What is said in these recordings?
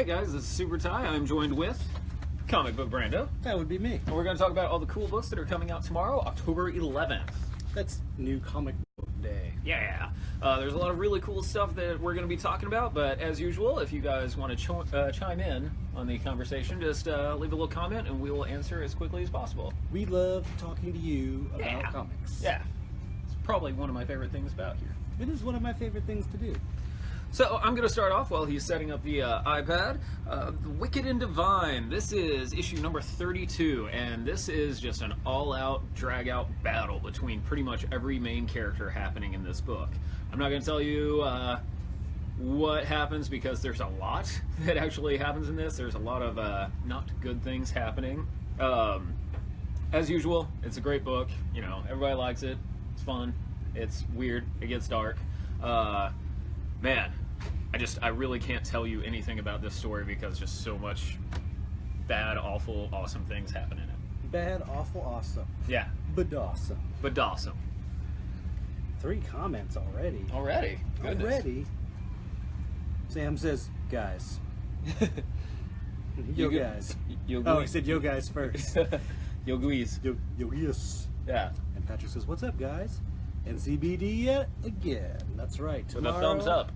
Hey guys, this is Super Ty. I'm joined with Comic Book Brando. That would be me. And we're going to talk about all the cool books that are coming out tomorrow, October 11th. That's New Comic Book Day. Yeah. There's a lot of really cool stuff that we're going to be talking about, but as usual, if you guys want to chime in on the conversation, just leave a little comment and we will answer as quickly as possible. We love talking to you about comics. Yeah. It's probably one of my favorite things about here. It is one of my favorite things to do. So I'm going to start off while he's setting up the iPad. The Wicked and Divine. This is issue number 32, and this is just an all-out, drag-out battle between pretty much every main character happening in this book. I'm not going to tell you what happens because there's a lot that actually happens in this. There's a lot of not good things happening. As usual, it's a great book. You know, everybody likes it. It's fun. It's weird. It gets dark. Man, I really can't tell you anything about this story because just so much bad, awful, awesome things happen in it. Bad, awful, awesome. Yeah. But awesome. But awesome. 3 comments already. Already? Goodness. Already. Sam says, guys. Yo, guys. Oh, he said yo, guys first. Yo, guys. Yo, yes. Yeah. And Patrick says, what's up, guys? NCBD yet again. That's right. With a thumbs up.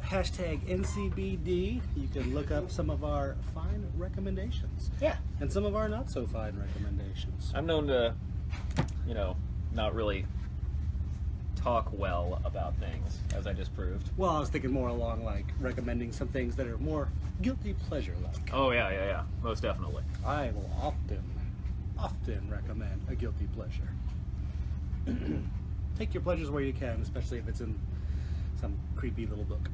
Hashtag NCBD. You can look up some of our fine recommendations. Yeah. And some of our not so fine recommendations. I'm known to, you know, not really talk well about things, as I just proved. Well, I was thinking more along like recommending some things that are more guilty pleasure-like. Oh, yeah. Most definitely. I will often recommend a guilty pleasure. Take your pleasures where you can, especially if it's in some creepy little book.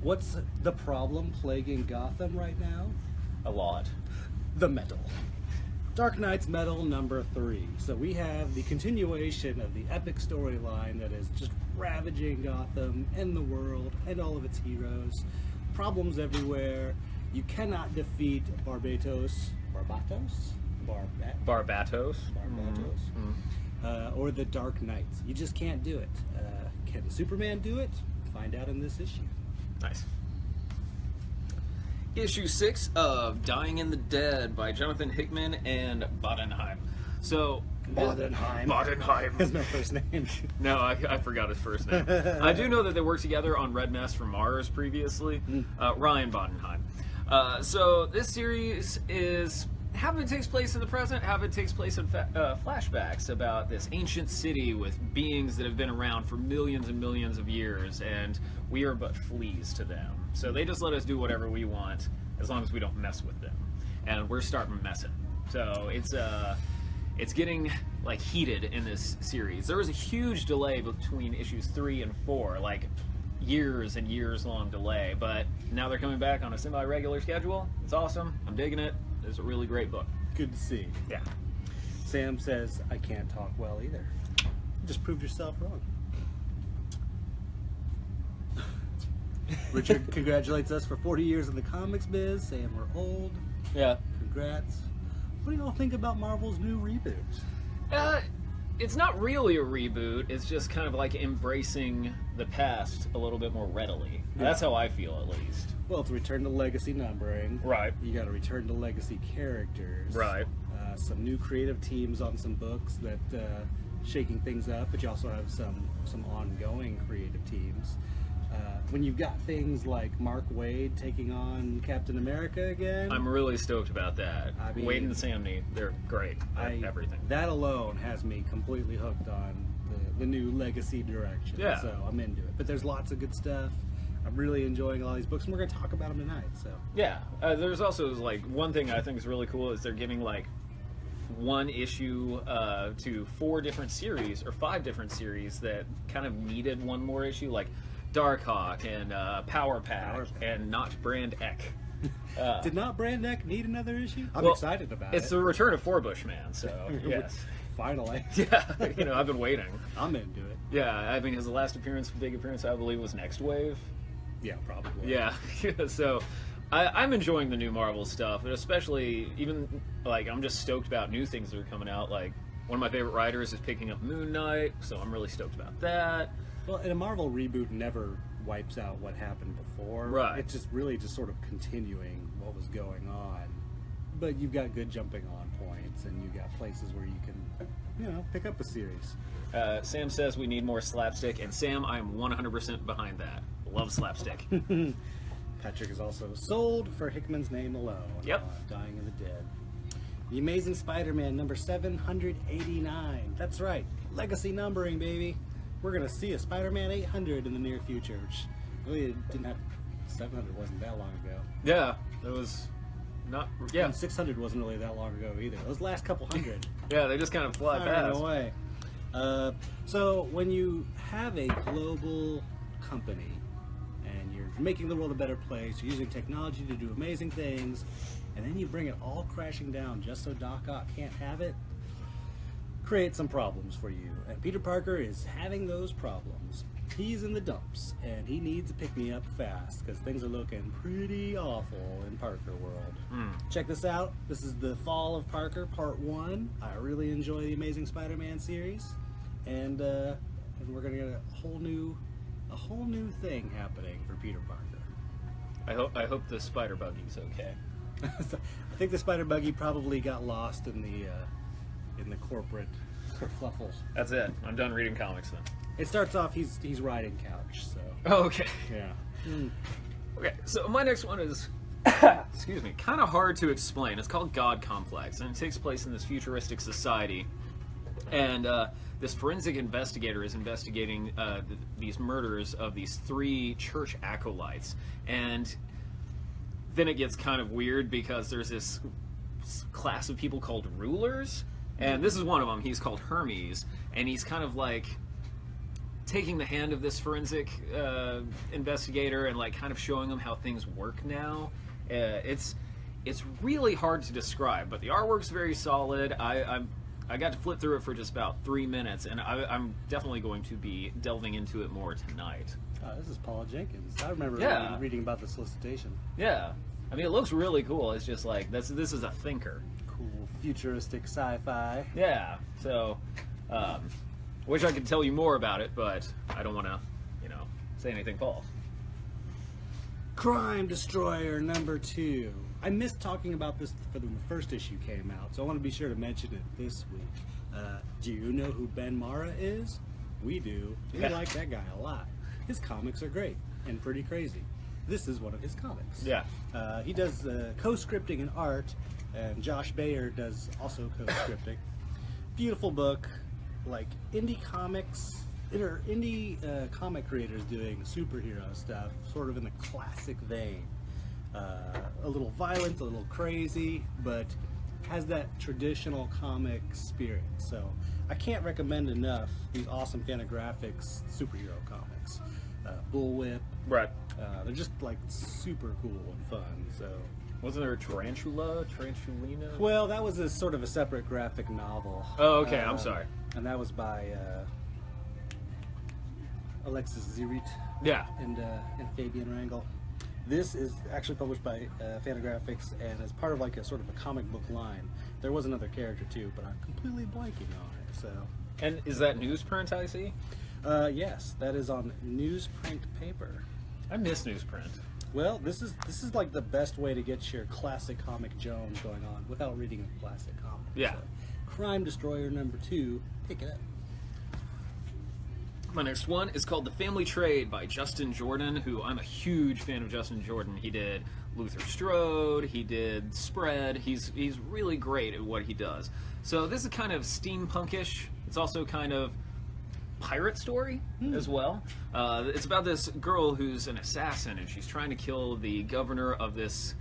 What's the problem plaguing Gotham right now? A lot. The metal. Dark Knight's Metal number 3. So we have the continuation of the epic storyline that is just ravaging Gotham and the world and all of its heroes. Problems everywhere. You cannot defeat Barbatos. Or the Dark Knights. You just can't do it. Can Superman do it? Find out in this issue. Nice. Issue 6 of Dying in the Dead by Jonathan Hickman and Bodenheim. So Bodenheim is my first name. No, I forgot his first name. I do know that they worked together on Red Mask from Mars previously. Ryan Bodenheim. So this series is half of it takes place in the present, half of it takes place in flashbacks about this ancient city with beings that have been around for millions and millions of years, and we are but fleas to them. So they just let us do whatever we want as long as we don't mess with them. And we're starting messing. So it's getting like heated in this series. There was a huge delay between issues 3 and 4, like years and years long delay, but now they're coming back on a semi-regular schedule. It's awesome. I'm digging it. It's a really great book. Good to see. Yeah. Sam says, I can't talk well either. You just proved yourself wrong. Richard congratulates us for 40 years in the comics biz, saying we're old. Yeah. Congrats. What do you all think about Marvel's new reboot? It's not really a reboot. It's just kind of like embracing the past a little bit more readily. Yeah. That's how I feel, at least. Well, it's a return to legacy numbering. Right. You got to return to legacy characters. Right. Some new creative teams on some books that shaking things up, but you also have some ongoing creative teams. When you've got things like Mark Waid taking on Captain America again, I'm really stoked about that. I mean, Waid and Samney, they're great at everything. That alone has me completely hooked on the new legacy direction. Yeah. So I'm into it. But there's lots of good stuff. I'm really enjoying all these books, and we're going to talk about them tonight. So yeah, there's also like one thing I think is really cool is they're giving like one issue to 4 different series or 5 different series that kind of needed one more issue, like Darkhawk and Power Pack and Not Brand Ek. Did Not Brand Ek need another issue? I'm excited about it. It's the return of Forbush Man, so yes. Finally. Yeah, you know, I've been waiting. I'm into it. Yeah, I mean, his last big appearance, I believe, was Next Wave. Yeah, probably. Yeah, so I'm enjoying the new Marvel stuff, and especially even like I'm just stoked about new things that are coming out. Like one of my favorite writers is picking up Moon Knight, so I'm really stoked about that. Well, and a Marvel reboot never wipes out what happened before. Right. It's just really just sort of continuing what was going on. But you've got good jumping on points, and you've got places where you can, pick up a series. Sam says we need more slapstick, and Sam, I am 100% behind that. Love slapstick. Patrick is also sold for Hickman's name alone. Yep. Dying of the Dead. The Amazing Spider-Man number 789. That's right. Legacy numbering, baby. We're going to see a Spider-Man 800 in the near future, which really didn't have... 700 wasn't that long ago. Yeah, it was not... Yeah. And 600 wasn't really that long ago either. Those last couple hundred. Yeah, they just kind of fly firing past. away. So when you have a global company and you're making the world a better place, you're using technology to do amazing things, and then you bring it all crashing down just so Doc Ock can't have it, create some problems for you. And Peter Parker is having those problems. He's in the dumps, and he needs to pick me up fast because things are looking pretty awful in Parker World. Check this out. This is the Fall of Parker, Part 1. I really enjoy the Amazing Spider-Man series, and we're gonna get a whole new thing happening for Peter Parker. I hope the spider buggy's okay. I think the Spider Buggy probably got lost in the corporate kerfluffle. That's it. I'm done reading comics then. It starts off he's riding couch, so Oh, okay. yeah. Okay, so my next one is, excuse me, kind of hard to explain. It's called God Complex, and it takes place in this futuristic society. And this forensic investigator is investigating these murders of these 3 church acolytes. And then it gets kind of weird because there's this class of people called rulers. And this is one of them. He's called Hermes. And he's kind of like taking the hand of this forensic investigator and like kind of showing him how things work now. It's really hard to describe, but the artwork's very solid. I got to flip through it for just about 3 minutes, and I'm definitely going to be delving into it more tonight. This is Paula Jenkins. I remember reading about the solicitation. Yeah, I mean it looks really cool. It's just like this is a thinker. Cool futuristic sci-fi. Yeah, so wish I could tell you more about it, but I don't want to, say anything false. Crime Destroyer number 2. I missed talking about this for when the first issue came out, so I want to be sure to mention it this week. Do you know who Ben Mara is? We do. We like that guy a lot. His comics are great and pretty crazy. This is one of his comics. Yeah. He does co-scripting and art, and Josh Bayer does also co-scripting. Beautiful book, like indie comics, indie comic creators doing superhero stuff, sort of in the classic vein. A little violent, a little crazy, but has that traditional comic spirit. So I can't recommend enough these awesome Fantagraphics superhero comics. Bullwhip. Right. They're just like super cool and fun. So Wasn't there a Tarantulina? well, that was a sort of a separate graphic novel. Oh, okay. I'm sorry. And that was by Alexis Zirit Yeah. and Fabian Rangel. This is actually published by Fantagraphics and is part of like a sort of a comic book line. There was another character too, but I'm completely blanking on it. So, And is that newsprint I see? yes, that is on newsprint paper. I miss newsprint. Well, this is like the best way to get your classic comic Jones going on without reading a classic comic. Yeah. So, Crime Destroyer number 2, pick it up. My next one is called The Family Trade by Justin Jordan, who I'm a huge fan of Justin Jordan. He did Luther Strode, he did Spread. He's really great at what he does. So this is kind of steampunkish. It's also kind of pirate story as well. It's about this girl who's an assassin, and she's trying to kill the governor of this...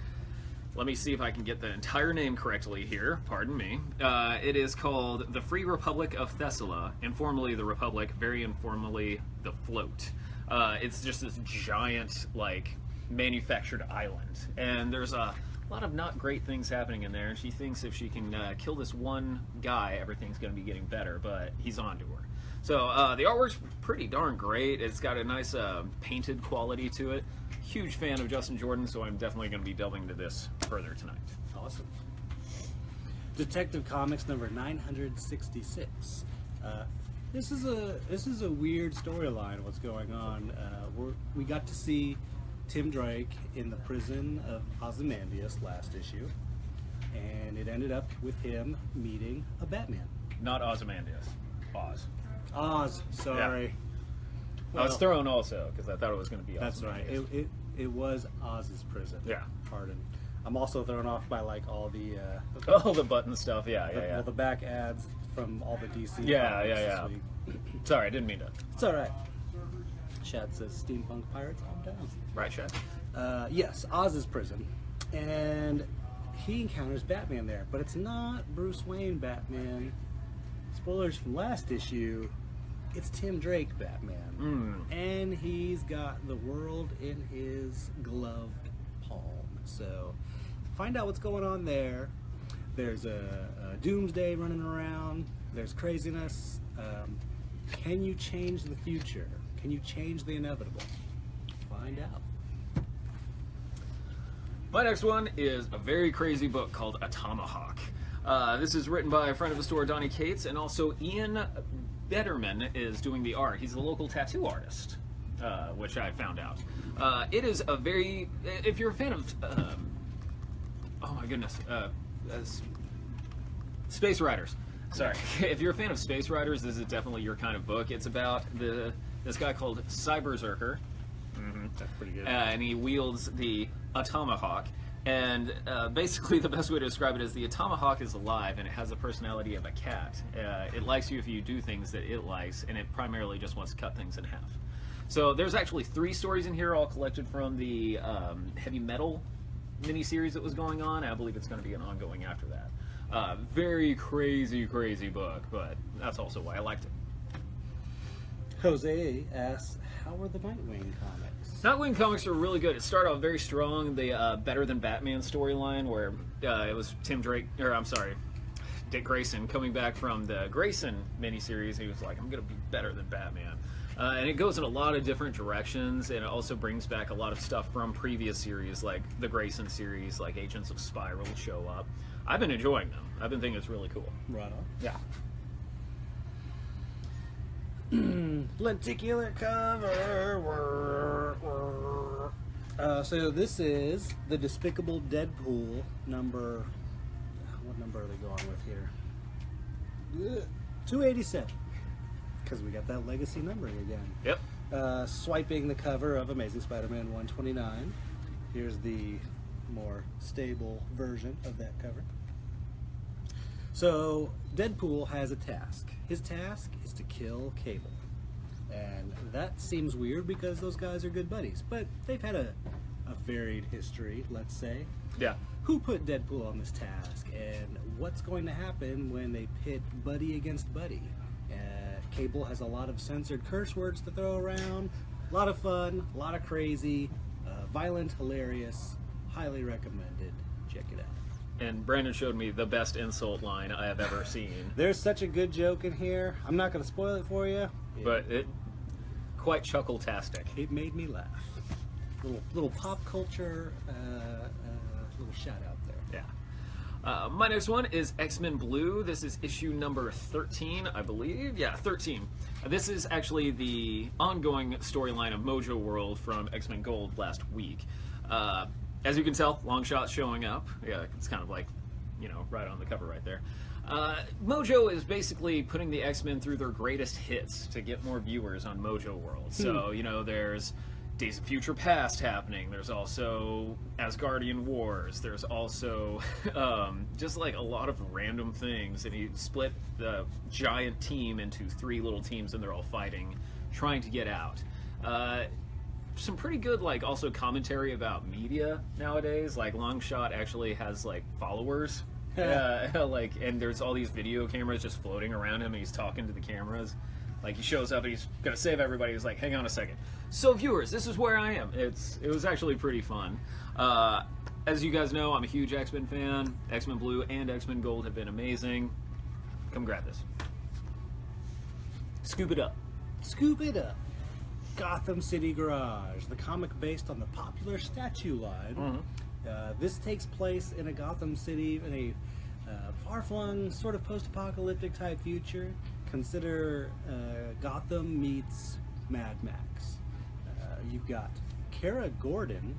Let me see if I can get the entire name correctly here. Pardon me. It is called The Free Republic of Thessaly, informally the Republic, very informally the Float. It's just this giant, like, manufactured island. And there's a lot of not great things happening in there, and she thinks if she can kill this one guy, everything's going to be getting better, but he's on to her. So the artwork's pretty darn great. It's got a nice painted quality to it. Huge fan of Justin Jordan, so I'm definitely going to be delving into this further tonight. Awesome. Detective Comics number 966. This is a weird storyline. What's going on? We got to see Tim Drake in the prison of Ozymandias last issue, and it ended up with him meeting a Batman. Not Ozymandias. Oz. Oz. Sorry. Yeah. Well, I was thrown also because I thought it was going to be that's right. Ozymandias. It was Oz's prison. Yeah. Pardon. I'm also thrown off by like all the All the button stuff. Yeah. all the back ads from all the DC. Yeah. comics this week. Sorry, I didn't mean to. It's all right. Chad says steampunk pirates. I'm down. Right, Chad? Yes, Oz's prison, and he encounters Batman there, but it's not Bruce Wayne Batman. Spoilers from last issue. It's Tim Drake Batman, and he's got the world in his gloved palm. So, find out what's going on there. There's a doomsday running around. There's craziness. Can you change the future? Can you change the inevitable? Find out. My next one is a very crazy book called A Tomahawk. This is written by a friend of the store, Donnie Cates, and also Ian Betterman is doing the art. He's a local tattoo artist, which I found out. It is a very... If you're a fan of... oh my goodness. Space Riders. Sorry. If you're a fan of Space Riders, this is definitely your kind of book. It's about this guy called Cyberzerker. That's pretty good. And he wields the Tomahawk. And basically the best way to describe it is the Tomahawk is alive and it has the personality of a cat. It likes you if you do things that it likes, and it primarily just wants to cut things in half. So there's actually 3 stories in here, all collected from the Heavy Metal miniseries that was going on. I believe it's going to be an ongoing after that. Very crazy book, but that's also why I liked it. Jose asks, how were the Nightwing comics? Nightwing comics are really good. It started off very strong. The Better Than Batman storyline, where it was Dick Grayson coming back from the Grayson miniseries. He was like, I'm going to be better than Batman. And it goes in a lot of different directions, and it also brings back a lot of stuff from previous series, like the Grayson series, like Agents of Spiral show up. I've been enjoying them. I've been thinking it's really cool. Right on. Yeah. Lenticular cover. So this is the Despicable Deadpool number. What number are they going with here? 287. Because we got that legacy numbering again. Yep. Swiping the cover of Amazing Spider-Man 129. Here's the more stable version of that cover. So Deadpool has a task. His task is to kill Cable. And that seems weird because those guys are good buddies. But they've had a varied history, let's say. Yeah. Who put Deadpool on this task? And what's going to happen when they pit buddy against buddy? Cable has a lot of censored curse words to throw around. A lot of fun, a lot of crazy, violent, hilarious, highly recommended. Check it out. And Brandon showed me the best insult line I have ever seen. There's such a good joke in here. I'm not going to spoil it for you. But it quite chuckle-tastic. It made me laugh. Little pop culture, little shout out there. Yeah. My next one is XMen Blue. This is issue number 13, I believe. Yeah, 13. This is actually the ongoing storyline of Mojo World from X-Men Gold last week. As you can tell, Longshot's showing up. Yeah, it's kind of like, right on the cover right there. Mojo is basically putting the X-Men through their greatest hits to get more viewers on Mojo World. So, there's Days of Future Past happening. There's also Asgardian Wars. There's also just like a lot of random things. And he split the giant team into 3 little teams, and they're all fighting, trying to get out. Some pretty good, also commentary about media nowadays. Like, Longshot actually has, followers. And there's all these video cameras just floating around him, and he's talking to the cameras. He shows up and he's gonna save everybody. He's like, hang on a second. So viewers, this is where I am. It was actually pretty fun. As you guys know, I'm a huge X-Men fan. X-Men Blue and X-Men Gold have been amazing. Come grab this. Scoop it up. Scoop it up. Gotham City Garage, the comic based on the popular statue line. This takes place in a Gotham City, in a far-flung, sort of post-apocalyptic type future. consider Gotham meets Mad Max. You've got Kara Gordon,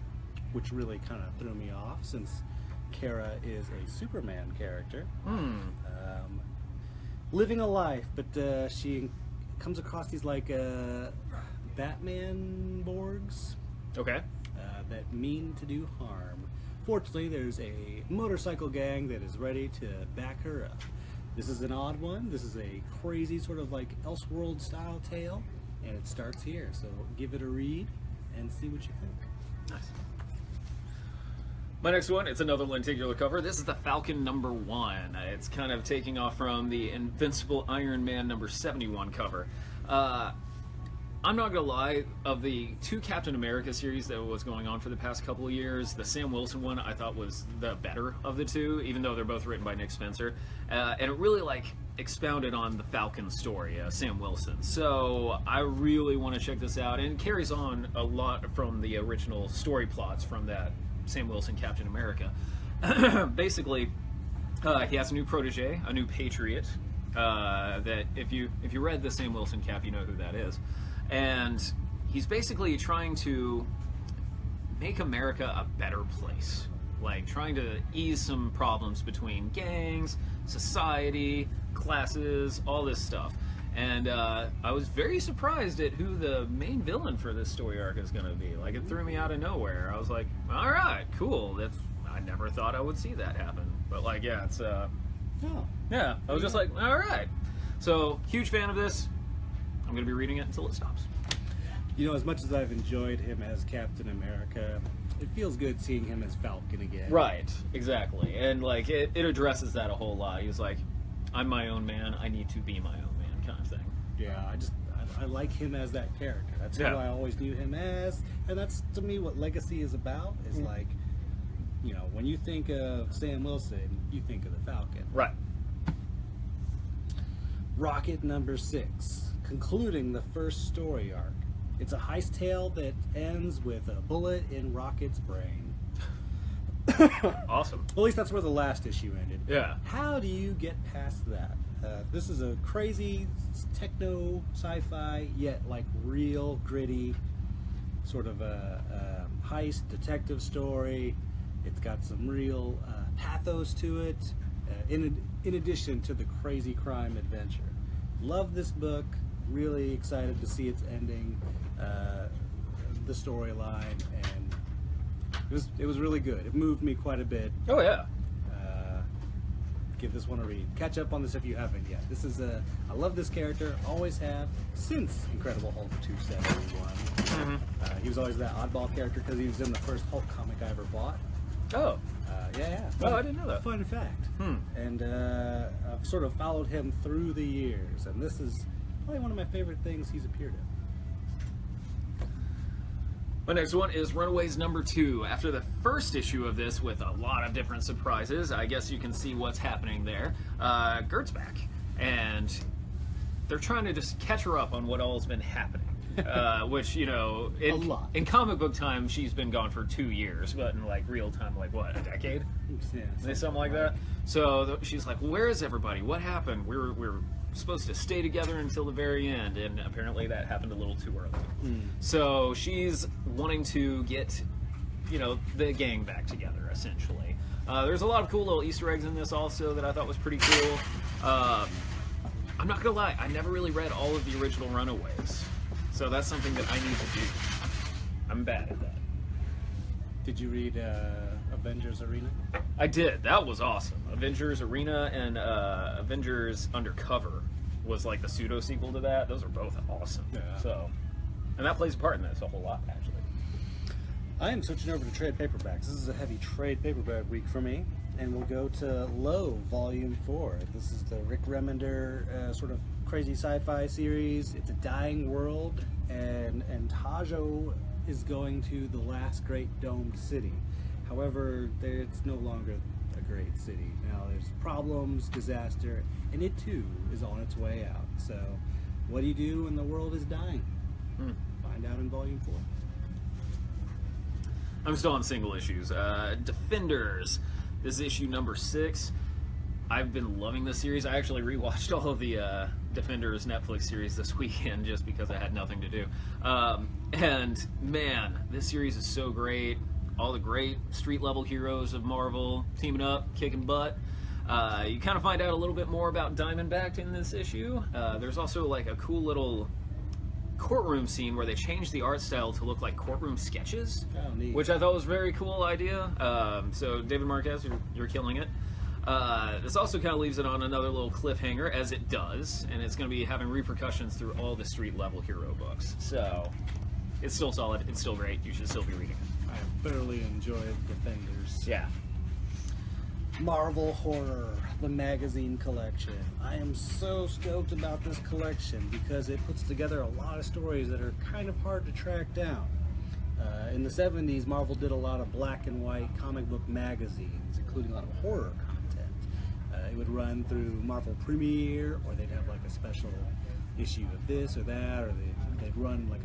which really kind of threw me off since Kara is a Superman character. Living a life, but she comes across these like Batman Borgs. Okay. That mean to do harm. Fortunately, there's a motorcycle gang that is ready to back her up. This is an odd one. This is a crazy sort of like Elseworld style tale, and it starts here. So give it a read and see what you think. Nice. My next one, it's another lenticular cover. This is the Falcon #1. It's kind of taking off from the Invincible Iron Man #71 cover. I'm not gonna lie, of the 2 Captain America series that was going on for the past couple of years, the Sam Wilson one I thought was the better of the 2, even though they're both written by Nick Spencer. And it really like expounded on the Falcon story, Sam Wilson. So I really want to check this out, and it carries on a lot from the original story plots from that Sam Wilson Captain America. Basically, he has a new protege, a new patriot, that if you read the Sam Wilson Cap, you know who that is. And he's basically trying to make America a better place. Like, trying to ease some problems between gangs, society, classes, all this stuff. And I was very surprised at who the main villain for this story arc is going to be. Like, it threw me out of nowhere. I was like, all right, cool. I never thought I would see that happen. But, like, yeah, it's... Yeah, I was just like, all right. So, huge fan of this. I'm going to be reading it until it stops. You know, as much as I've enjoyed him as Captain America, it feels good seeing him as Falcon again. Right, exactly. And, like, it addresses that a whole lot. He was like, I'm my own man, I need to be my own man, kind of thing. Yeah, I like him as that character. That's who I always knew him as. And that's, to me, what Legacy is about, is like, you know, when you think of Sam Wilson, you think of the Falcon. Right. Rocket #6. Concluding the first story arc. It's a heist tale that ends with a bullet in Rocket's brain. Awesome. Well, at least that's where the last issue ended. Yeah. How do you get past that? This is a crazy techno sci-fi, yet like real gritty sort of a heist detective story. It's got some real pathos to it, in addition to the crazy crime adventure. Love this book. Really excited to see its ending, the storyline, and it was really good. It moved me quite a bit. Oh yeah. Give this one a read. Catch up on this if you haven't yet. This is I love this character. Always have since Incredible Hulk 271. He was always that oddball character because he was in the first Hulk comic I ever bought. Oh. Yeah. Oh, I didn't know that. Fun fact. And I've sort of followed him through the years, and this is probably one of my favorite things he's appeared in. My next one is Runaways #2. After the first issue of this, with a lot of different surprises, I guess you can see what's happening there. Gert's back, and they're trying to just catch her up on what all's been happening. Which, you know, in comic book time, she's been gone for 2 years, but in like real time, like what, a decade? Yeah, Something like that. So she's like, "Where is everybody? What happened? We're supposed to stay together until the very end," and apparently that happened a little too early. So she's wanting to get, you know, the gang back together, essentially. There's a lot of cool little Easter eggs in this also that I thought was pretty cool. I'm not gonna lie, I never really read all of the original Runaways, so that's something that I need to do. I'm bad at that. Did you read Avengers Arena? I did. That was awesome. Avengers Arena and Avengers Undercover was like the pseudo sequel to that. Those are both awesome. Yeah. So, and that plays a part in this a whole lot, actually. I am switching over to trade paperbacks. This is a heavy trade paperback week for me, and we'll go to Low Volume 4. This is the Rick Remender sort of crazy sci-fi series. It's a dying world, and Tajo is going to the last great domed city. However, it's no longer a great city. Now there's problems, disaster, and it too is on its way out. So what do you do when the world is dying? Find out in Volume 4. I'm still on single issues. Defenders. This is issue #6. I've been loving this series. I actually rewatched all of the Defenders Netflix series this weekend just because I had nothing to do. And man, this series is so great. All the great street level heroes of Marvel teaming up, kicking butt. You kind of find out a little bit more about Diamondback in this issue. There's also like a cool little courtroom scene where they changed the art style to look like courtroom sketches, which I thought was a very cool idea. So David Marquez, you're killing it. This also kind of leaves it on another little cliffhanger, as it does, and it's going to be having repercussions through all the street level hero books. So it's still solid. It's still great. You should still be reading it. I have thoroughly enjoyed Defenders. Yeah. Marvel Horror, the magazine collection. I am so stoked about this collection because it puts together a lot of stories that are kind of hard to track down. In the 70s, Marvel did a lot of black and white comic book magazines, including a lot of horror content. It would run through Marvel Premiere, or they'd have like a special issue of this or that, or they'd run like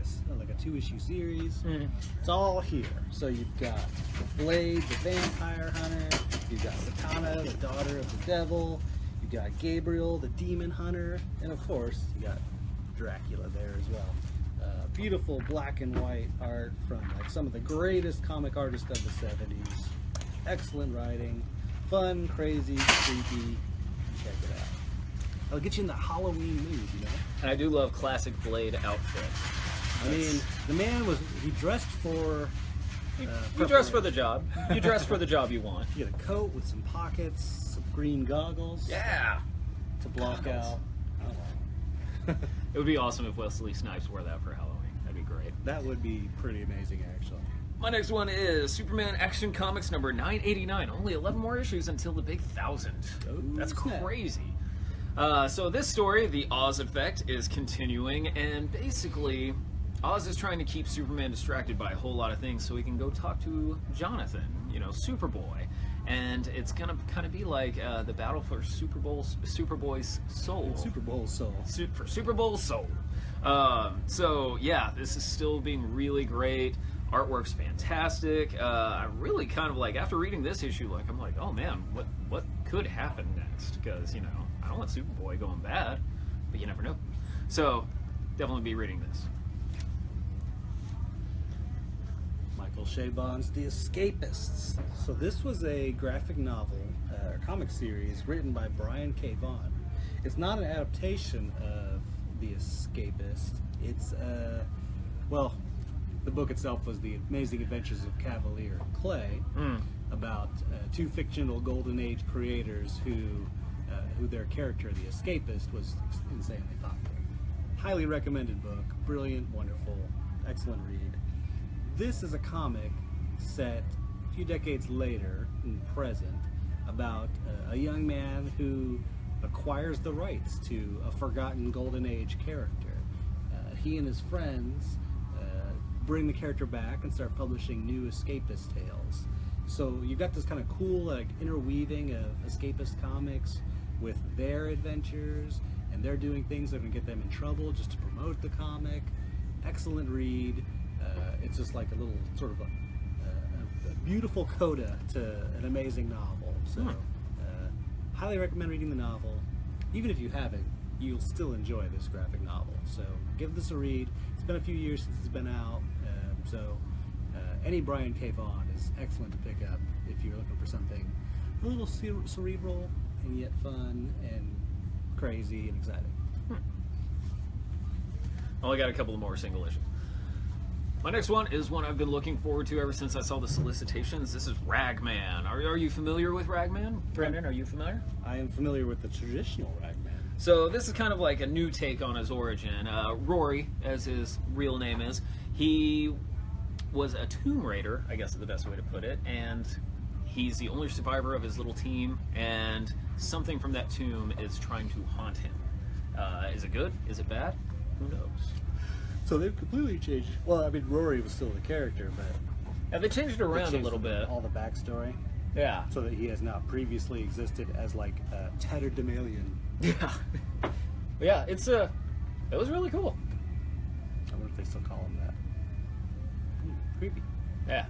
a 2-issue series. It's all here. So you've got Blade, the vampire hunter. You've got Satana, the daughter of the devil. You've got Gabriel, the demon hunter, and of course you got Dracula there as well. Beautiful black and white art from like some of the greatest comic artists of the 70s. Excellent writing, fun, crazy, creepy. Check it out. It'll get you in the Halloween mood, you know? And I do love classic Blade outfits. I mean, the man he dressed for... You dress for the job. You dress for the job you want. You get a coat with some pockets, some green goggles. Yeah! To block out. It would be awesome if Wesley Snipes wore that for Halloween. That'd be great. That would be pretty amazing, actually. My next one is Superman Action Comics number 989. Only 11 more issues until the big 1,000. That's crazy. So this story, The Oz Effect, is continuing, and basically Oz is trying to keep Superman distracted by a whole lot of things so he can go talk to Jonathan, Superboy. And it's gonna kind of be like the battle for Superboy's soul. Super Bowl soul. For Super Bowl soul. So yeah, this is still being really great. Artwork's fantastic. I really kind of like, after reading this issue, I'm like, oh man, what could happen next? Because I don't want Superboy going bad, but you never know. So definitely be reading this. Michael Chabon's The Escapists. So this was a graphic novel, comic series written by Brian K. Vaughan. It's not an adaptation of The Escapist. It's, the book itself was The Amazing Adventures of Cavalier Clay, about two fictional Golden Age creators who their character, The Escapist, was insanely popular. Highly recommended book. Brilliant, wonderful, excellent read. This is a comic set a few decades later, in the present, about a young man who acquires the rights to a forgotten Golden Age character. He and his friends bring the character back and start publishing new escapist tales. So you've got this kind of cool interweaving of escapist comics with their adventures, and they're doing things that are going to get them in trouble just to promote the comic. Excellent read. It's just like a little sort of a beautiful coda to an amazing novel. So highly recommend reading the novel. Even if you haven't, you'll still enjoy this graphic novel. So give this a read. It's been a few years since it's been out, so any Brian K. Vaughan is excellent to pick up if you're looking for something a little cerebral and yet fun and crazy and exciting. Only got a couple of more single issues. My next one is one I've been looking forward to ever since I saw the solicitations. This is Ragman. Are you familiar with Ragman? Brandon, are you familiar? I am familiar with the traditional Ragman. So this is kind of like a new take on his origin. Rory, as his real name is, he was a tomb raider, I guess is the best way to put it, and he's the only survivor of his little team, and something from that tomb is trying to haunt him. Is it good? Is it bad? Who knows? So they've completely changed. Well, I mean, Rory was still the character, but yeah, they changed it around a little bit. All the backstory. Yeah. So that he has not previously existed as like a tatterdemalion. Yeah. Yeah, it was really cool. I wonder if they still call him that. Creepy. Yeah.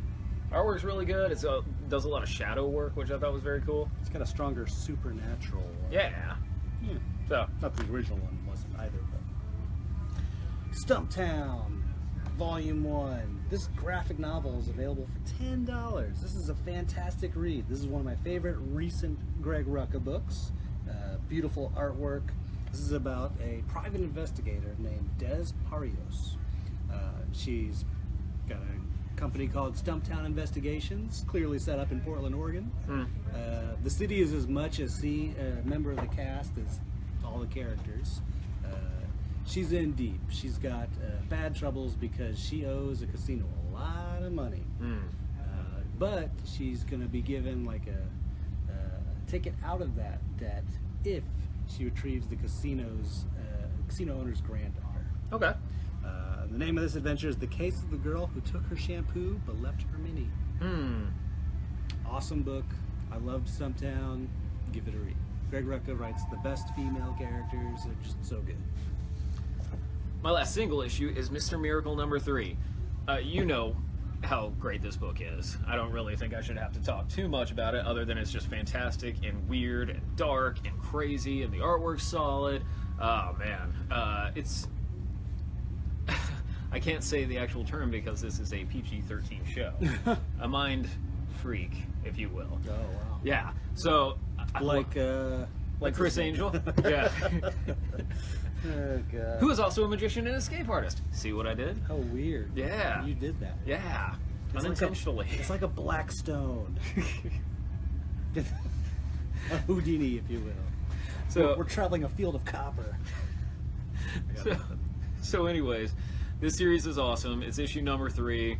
Artwork's really good. It does a lot of shadow work, which I thought was very cool. It's got a stronger supernatural. Yeah. So Not the original one wasn't either, but Stumptown, Volume 1. This graphic novel is available for $10. This is a fantastic read. This is one of my favorite recent Greg Rucka books. Beautiful artwork. This is about a private investigator named Des Parios. She's got a company called Stumptown Investigations, clearly set up in Portland, Oregon. The city is as much a member of the cast as all the characters. She's in deep. She's got bad troubles because she owes a casino a lot of money. But she's going to be given like a ticket out of that debt if she retrieves the casino owner's granddaughter. okay. The name of this adventure is The Case of the Girl Who Took Her Shampoo But Left Her Mini. Awesome book. I loved Stumptown. Give it a read. Greg Rucka writes the best female characters. They're just so good. My last single issue is Mr. Miracle number 3. You know how great this book is. I don't really think I should have to talk too much about it, other than it's just fantastic and weird and dark and crazy, and the artwork's solid. Oh man, it's I can't say the actual term because this is a PG-13 show. A mind freak, if you will. Oh wow. Yeah. So Like Chris Angel. Yeah. Oh god. Who is also a magician and escape artist. See what I did? How weird. Yeah. You did that. Yeah. It's Unintentionally. It's like a black stone. A Houdini, if you will. So we're traveling a field of copper. So anyways, this series is awesome. It's issue number 3.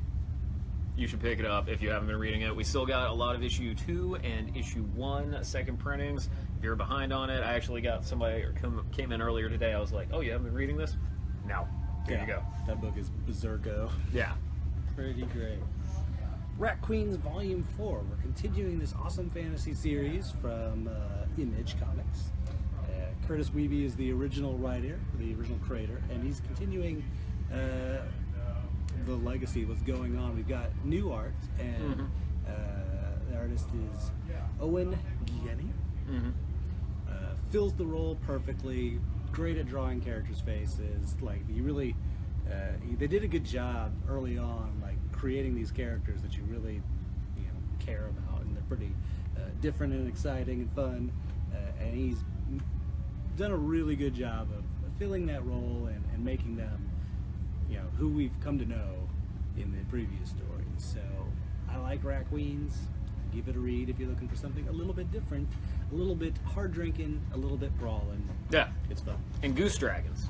You should pick it up if you haven't been reading it. We still got a lot of issue 2 and issue 1 second printings. If you're behind on it, I actually got somebody came in earlier today. I was like, oh, you haven't been reading this? No. Here you go. That book is berserko. Yeah. Pretty great. Rat Queens Volume 4. We're continuing this awesome fantasy series from Image Comics. Curtis Wiebe is the original writer, the original creator, and he's continuing the legacy, what's going on. We've got new art, and the artist is Owen Guiani. Fills the role perfectly, great at drawing characters' faces. Like, you really, they did a good job early on, like creating these characters that you really, care about, and they're pretty different and exciting and fun. And he's done a really good job of filling that role and making them, who we've come to know in the previous stories. So I like Rat Queens. Give it a read if you're looking for something a little bit different, a little bit hard drinking, a little bit brawling. Yeah. It's fun. And Goose Dragons.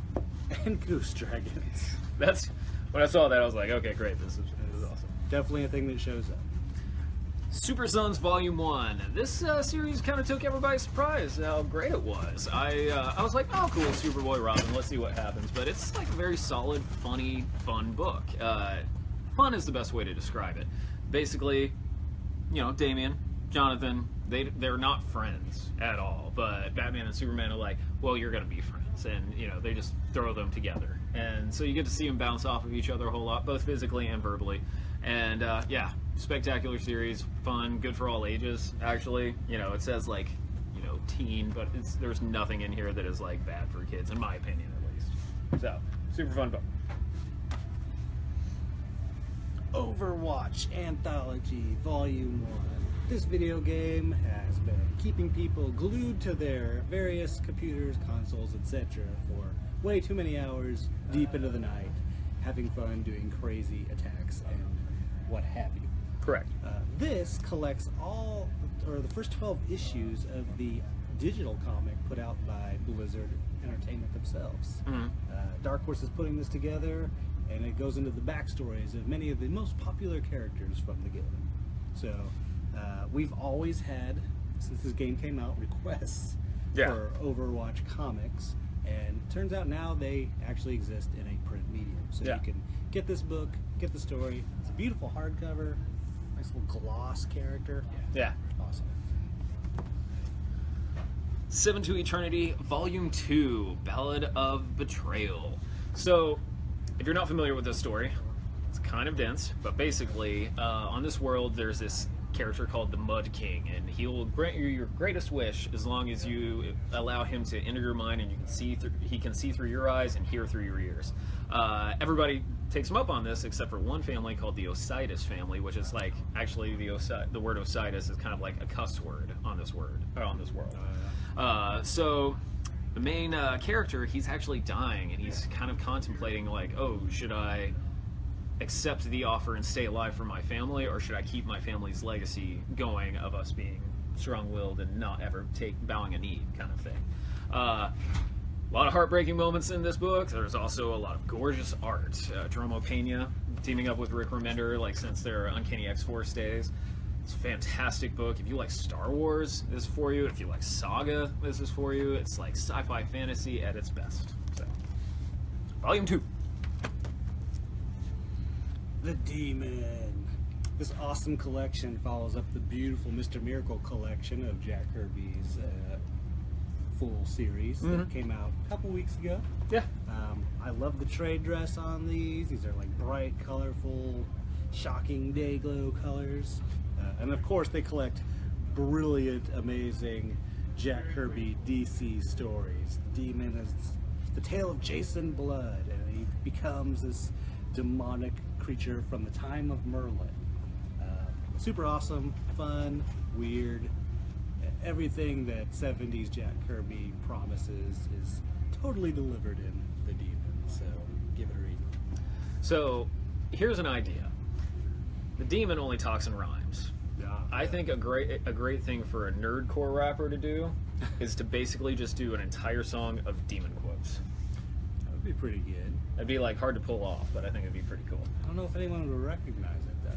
And Goose Dragons. That's when I saw that, I was like, okay, great, this is awesome. Definitely a thing that shows up. Super Sons Volume 1. This series kind of took everybody by surprise how great it was. I was like, oh cool, Superboy Robin, let's see what happens. But it's like a very solid, funny, fun book. Fun is the best way to describe it. Basically, Damian, Jonathan, they're not friends at all. But Batman and Superman are like, well, you're going to be friends. And, they just throw them together. And so you get to see them bounce off of each other a whole lot, both physically and verbally. And, yeah, spectacular series, fun, good for all ages, actually. It says, like, teen, but there's nothing in here that is, like, bad for kids, in my opinion, at least. So, super fun book. Overwatch Anthology Volume 1. This video game has been keeping people glued to their various computers, consoles, etc. for way too many hours deep into the night, having fun, doing crazy attacks, and what have you. Correct. This collects the first 12 issues of the digital comic put out by Blizzard Entertainment themselves. Dark Horse is putting this together, and it goes into the backstories of many of the most popular characters from the game. So we've always had, since this game came out, requests for Overwatch comics, and it turns out now they actually exist in a print medium. So you can get this book, get the story. It's a beautiful hardcover, nice little gloss character. Yeah. Awesome. 7 to Eternity, Volume 2, Ballad of Betrayal. So, if you're not familiar with this story, it's kind of dense, but basically, on this world, there's this character called the Mud King, and he will grant you your greatest wish as long as you allow him to enter your mind, and he can see through your eyes and hear through your ears. Everybody takes him up on this except for one family called the Osiris family, which is like actually the word Osiris is kind of like a cuss word on this world. So the main character, he's actually dying, and he's kind of contemplating like, oh, should I accept the offer and stay alive for my family, or should I keep my family's legacy going of us being strong-willed and not ever bowing a knee kind of thing. A lot of heartbreaking moments in this book. There's also a lot of gorgeous art. Jerome Pena teaming up with Rick Remender, like since their Uncanny X-Force days. It's a fantastic book. If you like Star Wars, this is for you. If you like Saga, this is for you. It's like sci-fi fantasy at its best. So, Volume 2. The Demon. This awesome collection follows up the beautiful Mr. Miracle collection of Jack Kirby's full series that came out a couple weeks ago. Yeah. I love the trade dress on these. These are like bright, colorful, shocking day glow colors. And of course they collect brilliant, amazing Jack Kirby DC stories. The Demon is the tale of Jason Blood, and he becomes this demonic creature from the time of Merlin. Super awesome, fun, weird. Everything that 70s Jack Kirby promises is totally delivered in The Demon, so give it a read. So, here's an idea. The Demon only talks and rhymes. I think a great thing for a nerdcore rapper to do is to basically just do an entire song of demon quotes. That would be pretty good. It'd be like hard to pull off, but I think it'd be pretty cool. I don't know if anyone would recognize it though.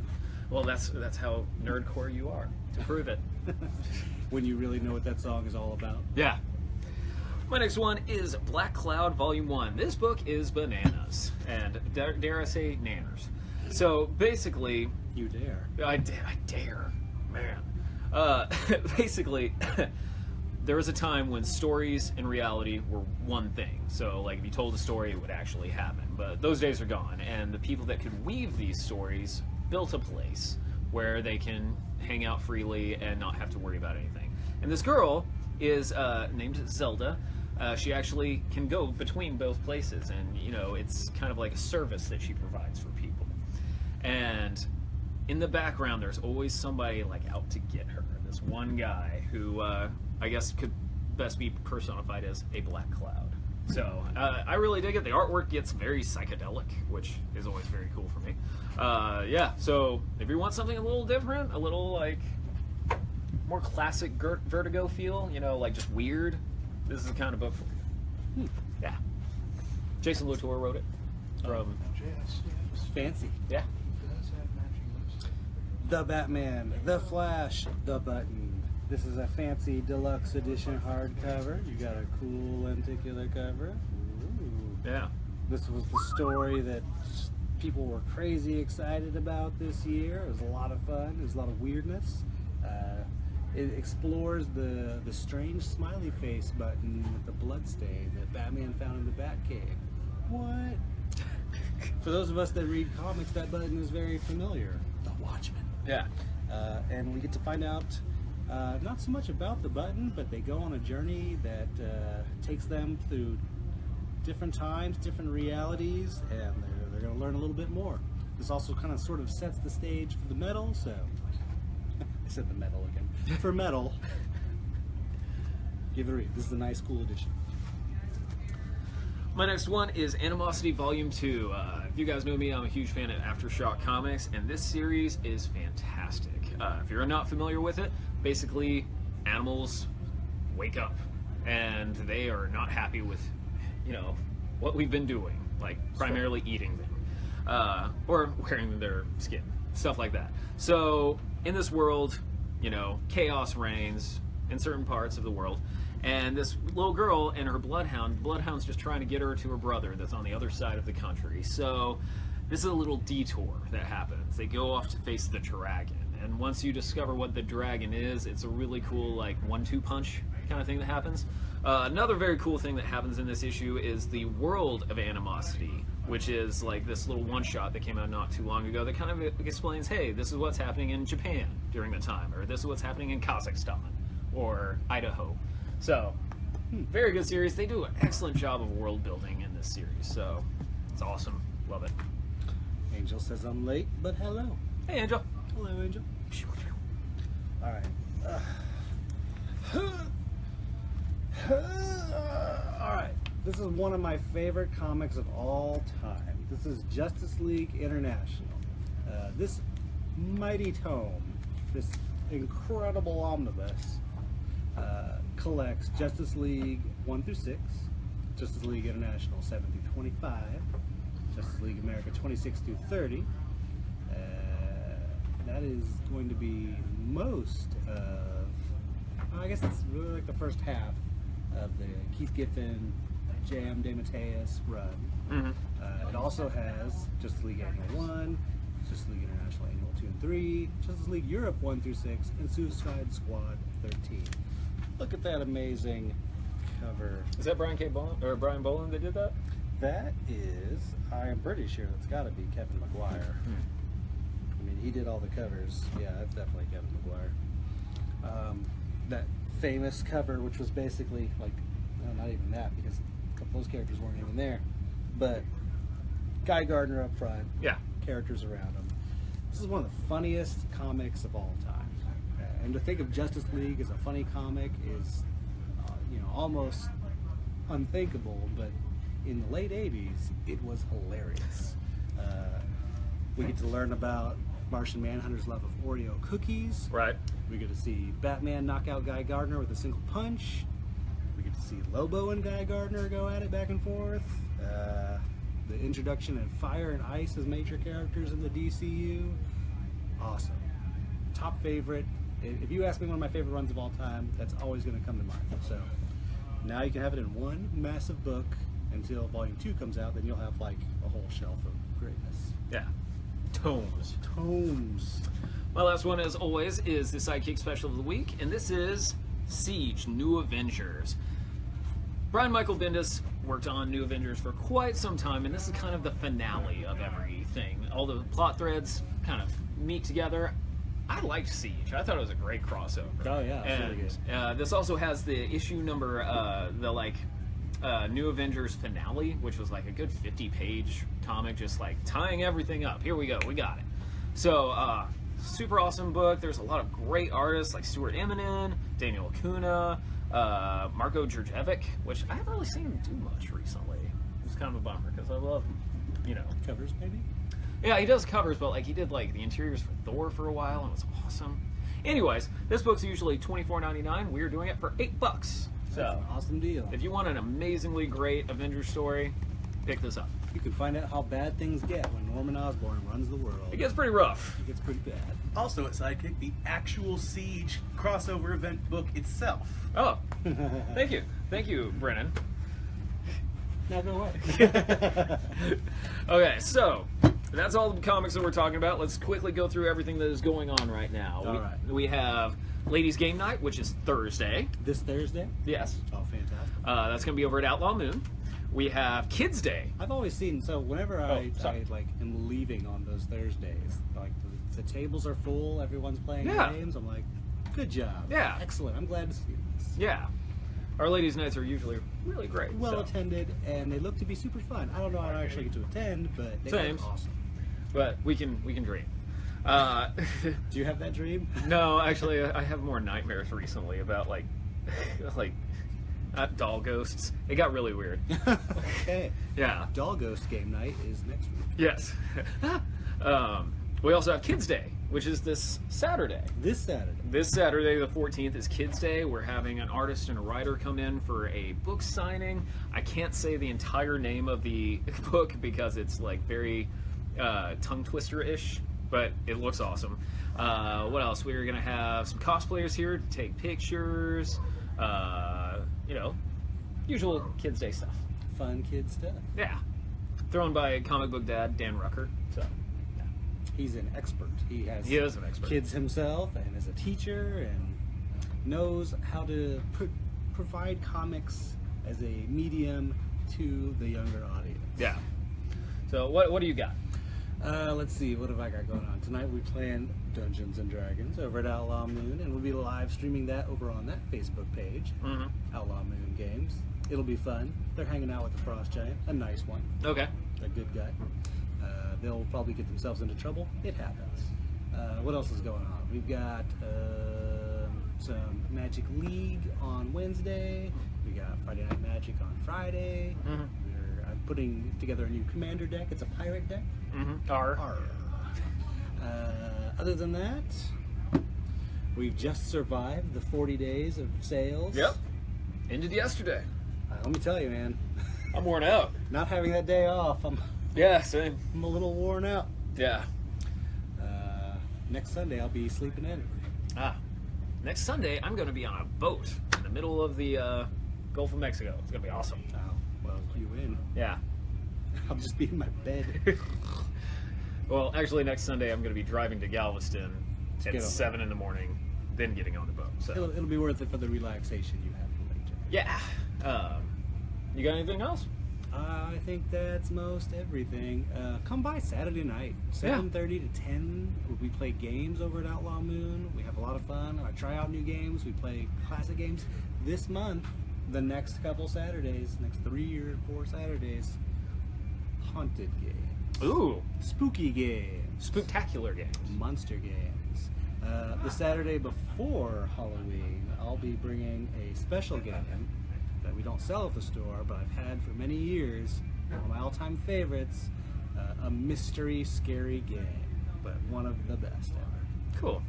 Well, that's how nerdcore you are. To prove it. When you really know what that song is all about. Yeah. My next one is Black Cloud Volume 1. This book is bananas, and dare I say nanners. So basically, you dare. I dare, man. Basically, there was a time when stories and reality were one thing. So, like, if you told a story, it would actually happen. But those days are gone, and the people that could weave these stories built a place where they can hang out freely and not have to worry about anything. And this girl is named Zelda. She actually can go between both places, and you know, it's kind of like a service that she provides for people. And in the background, there's always somebody like out to get her. This one guy who I guess could best be personified as a black cloud. So I really dig it. The artwork gets very psychedelic, which is always very cool for me. Yeah, so if you want something a little different, a little like more classic Vertigo feel, you know, like just weird, this is the kind of book for you. Yeah. Jason Latour wrote it. From Fancy. Yeah. The Batman, The Flash, The Button. This is a fancy deluxe edition hardcover. You got a cool lenticular cover. Ooh. Yeah. This was the story that people were crazy excited about this year. It was a lot of fun. There's a lot of weirdness. It explores the strange smiley face button with the blood stain that Batman found in the Batcave. What? For those of us that read comics, that button is very familiar. The Watchmen. Yeah. And we get to find out not so much about the button, but they go on a journey that takes them through different times, different realities, and they're going to learn a little bit more. This also kind of sort of sets the stage for the metal, so I said the metal again. For metal, give it a read. This is a nice, cool edition. My next one is Animosity Volume 2. If you guys know me, I'm a huge fan of Aftershock comics, and this series is fantastic. If you're not familiar with it, basically animals wake up, and they are not happy with, you know, what we've been doing, like primarily eating them, or wearing their skin, stuff like that. So in this world, you know, chaos reigns in certain parts of the world, and this little girl and her bloodhound's just trying to get her to her brother that's on the other side of the country. So this is a little detour that happens. They go off to face the dragon, and once you discover what the dragon is, it's a really cool like 1-2 punch kind of thing that happens. Another very cool thing that happens in this issue is the world of Animosity which is like this little one-shot that came out not too long ago that kind of explains, hey, this is what's happening in Japan during the time, or this is what's happening in Kazakhstan, or Idaho. So, very good series. They do an excellent job of world building in this series, so it's awesome. Love it. Angel says I'm late, but hello. Hey, Angel. Hello, Angel. All right. All right. This is one of my favorite comics of all time. This is Justice League International. This mighty tome, this incredible omnibus, collects Justice League 1 through 6, Justice League International 7 through 25, Justice League America 26 through 30. That is going to be most of, I guess it's really like the first half of the Keith Giffen, J.M. DeMatteis run. Mm-hmm. It also has Justice League Annual 1, Justice League International Annual 2 and 3, Justice League Europe 1 through 6, and Suicide Squad 13. Look at that amazing cover. Is that Brian Brian Boland that did that? That is, I am pretty sure that's got to be Kevin Maguire. I mean, he did all the covers. Yeah, that's definitely Kevin Maguire. That famous cover, which was basically like, no, not even that, because a couple of those characters weren't even there. But Guy Gardner up front, yeah, characters around him. This is one of the funniest comics of all time. And to think of Justice League as a funny comic is, almost unthinkable. But in the late '80s, it was hilarious. We get to learn about Martian Manhunter's love of Oreo cookies. Right. We get to see Batman knock out Guy Gardner with a single punch. We get to see Lobo and Guy Gardner go at it back and forth. The introduction of Fire and Ice as major characters in the DCU. Awesome. Top favorite. If you ask me one of my favorite runs of all time, that's always going to come to mind. So now you can have it in one massive book until Volume 2 comes out. Then you'll have like a whole shelf of greatness. Yeah. Tomes. My last one, as always, is the Sidekick Special of the week, and this is Siege, New Avengers. Brian Michael Bendis worked on New Avengers for quite some time, and this is kind of the finale of everything. All the plot threads kind of meet together. I liked Siege. I thought it was a great crossover. Oh yeah, it's really good. This also has the issue number, New Avengers finale, which was like a good 50-page comic, just like tying everything up. Here we go, we got it. So, super awesome book. There's a lot of great artists like Stuart Immonen, Daniel Acuna, Marko Djurjevic, which I haven't really seen him do much recently. It's kind of a bummer because I love, covers maybe. Yeah, he does covers, but like he did like the interiors for Thor for a while, and it was awesome. Anyways, this book's usually $24.99. We're doing it for $8. That's an awesome deal. If you want an amazingly great Avengers story, pick this up. You can find out how bad things get when Norman Osborn runs the world. It gets pretty rough. It gets pretty bad. Also at Sidekick, the actual Siege crossover event book itself. Oh, thank you. Thank you, Brennan. Now go away. Okay, so that's all the comics that we're talking about. Let's quickly go through everything that is going on right now. All right. We have Ladies Game Night, which is Thursday. This Thursday? Yes. Oh, fantastic. That's going to be over at Outlaw Moon. We have Kids Day. I've always seen, so whenever I am leaving on those Thursdays, like the tables are full, everyone's playing games, I'm like, good job. Yeah. Excellent. I'm glad to see this. Yeah. Our ladies' nights are usually really great. Well attended, and they look to be super fun. I don't know how I actually get to attend, but they look awesome. But we can dream. Do you have that dream? No, actually, I have more nightmares recently about like doll ghosts. It got really weird. Okay. Yeah. Doll Ghost game night is next week. Yes. We also have Kids Day, which is this Saturday. This Saturday. This Saturday, the 14th, is Kids Day. We're having an artist and a writer come in for a book signing. I can't say the entire name of the book because it's like very tongue twister-ish, but it looks awesome. What else? We're going to have some cosplayers here to take pictures. Usual Kids Day stuff. Fun kid stuff. Yeah. Thrown by comic book dad, Dan Rucker. So, yeah. He's an expert. He is an expert. Kids himself and is a teacher and knows how to provide comics as a medium to the younger audience. Yeah. So what do you got? Let's see, what have I got going on? Tonight we're playing Dungeons and Dragons over at Outlaw Moon, and we'll be live streaming that over on that Facebook page, Outlaw Moon Games. It'll be fun. They're hanging out with the Frost Giant, a nice one, Okay. a good guy. They'll probably get themselves into trouble. It happens. What else is going on? We've got some Magic League on Wednesday. We got Friday Night Magic on Friday. I'm putting together a new commander deck. It's a pirate deck. Arr. Other than that, we've just survived the 40 days of sales. Yep. Ended yesterday. Let me tell you, man, I'm worn out. not having that day off, I'm Yeah, same. a little worn out. Yeah. Next Sunday, I'll be sleeping in. Next Sunday, I'm going to be on a boat in the middle of the Gulf of Mexico. It's going to be awesome. Oh, well, you win. Yeah. I'll just be in my bed. Well, actually, next Sunday, I'm going to be driving to Galveston get at on 7 in the morning, then getting on the boat. So It'll be worth it for the relaxation you have later. yeah. You got anything else? I think that's most everything. Come by Saturday night, 7:30 to 10. We play games over at Outlaw Moon. We have a lot of fun. I try out new games. We play classic games. This month, the next couple Saturdays, next 3 or 4 Saturdays, haunted games, Ooh. spooky games, Spooktacular games. monster games. The Saturday before Halloween, I'll be bringing a special game that we don't sell at the store, but I've had for many years. One of my all-time favorites, a mystery, scary game, but one of the best ever. Cool.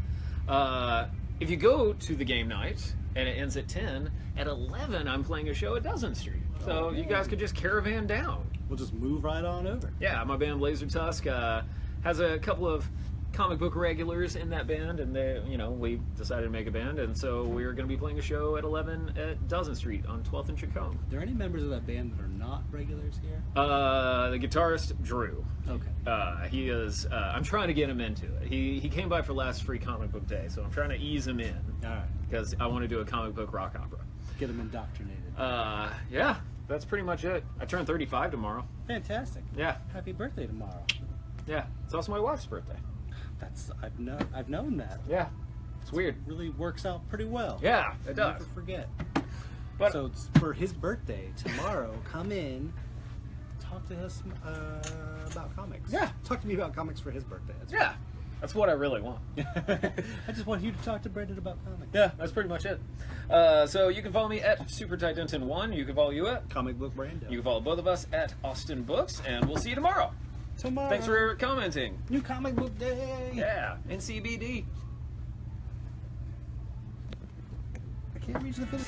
If you go to the game night and it ends at 10, at 11 I'm playing a show at Dozen Street. So you guys could just caravan down. We'll just move right on over. Yeah, my band Laser Tusk has a couple of comic book regulars in that band, and we decided to make a band, and so we're going to be playing a show at 11 at Dozen Street on 12th and Chacon. Are there any members of that band that are not regulars here? The guitarist Drew. Okay. He is. I'm trying to get him into it. He came by for last free comic book day, so I'm trying to ease him in. All right. Because I want to do a comic book rock opera. Get them indoctrinated. Yeah, that's pretty much it. I turn 35 tomorrow. Fantastic. Yeah, Happy birthday tomorrow. yeah. It's also my wife's birthday. I've known that. Yeah, it's weird. Really works out pretty well. Yeah, it does. Never forget. But So it's for his birthday tomorrow. Come in, talk to us about comics. Yeah. Talk to me about comics for his birthday. That's yeah, that's what I really want. I just want you to talk to Brendan about comics. Yeah, that's pretty much it. So you can follow me at SuperTitanton1. You can follow you at. Comic Book Brando. You can follow both of us at Austin Books, and we'll see you tomorrow. Tomorrow. Thanks for commenting. New Comic Book Day. Yeah, NCBD. I can't reach the finish.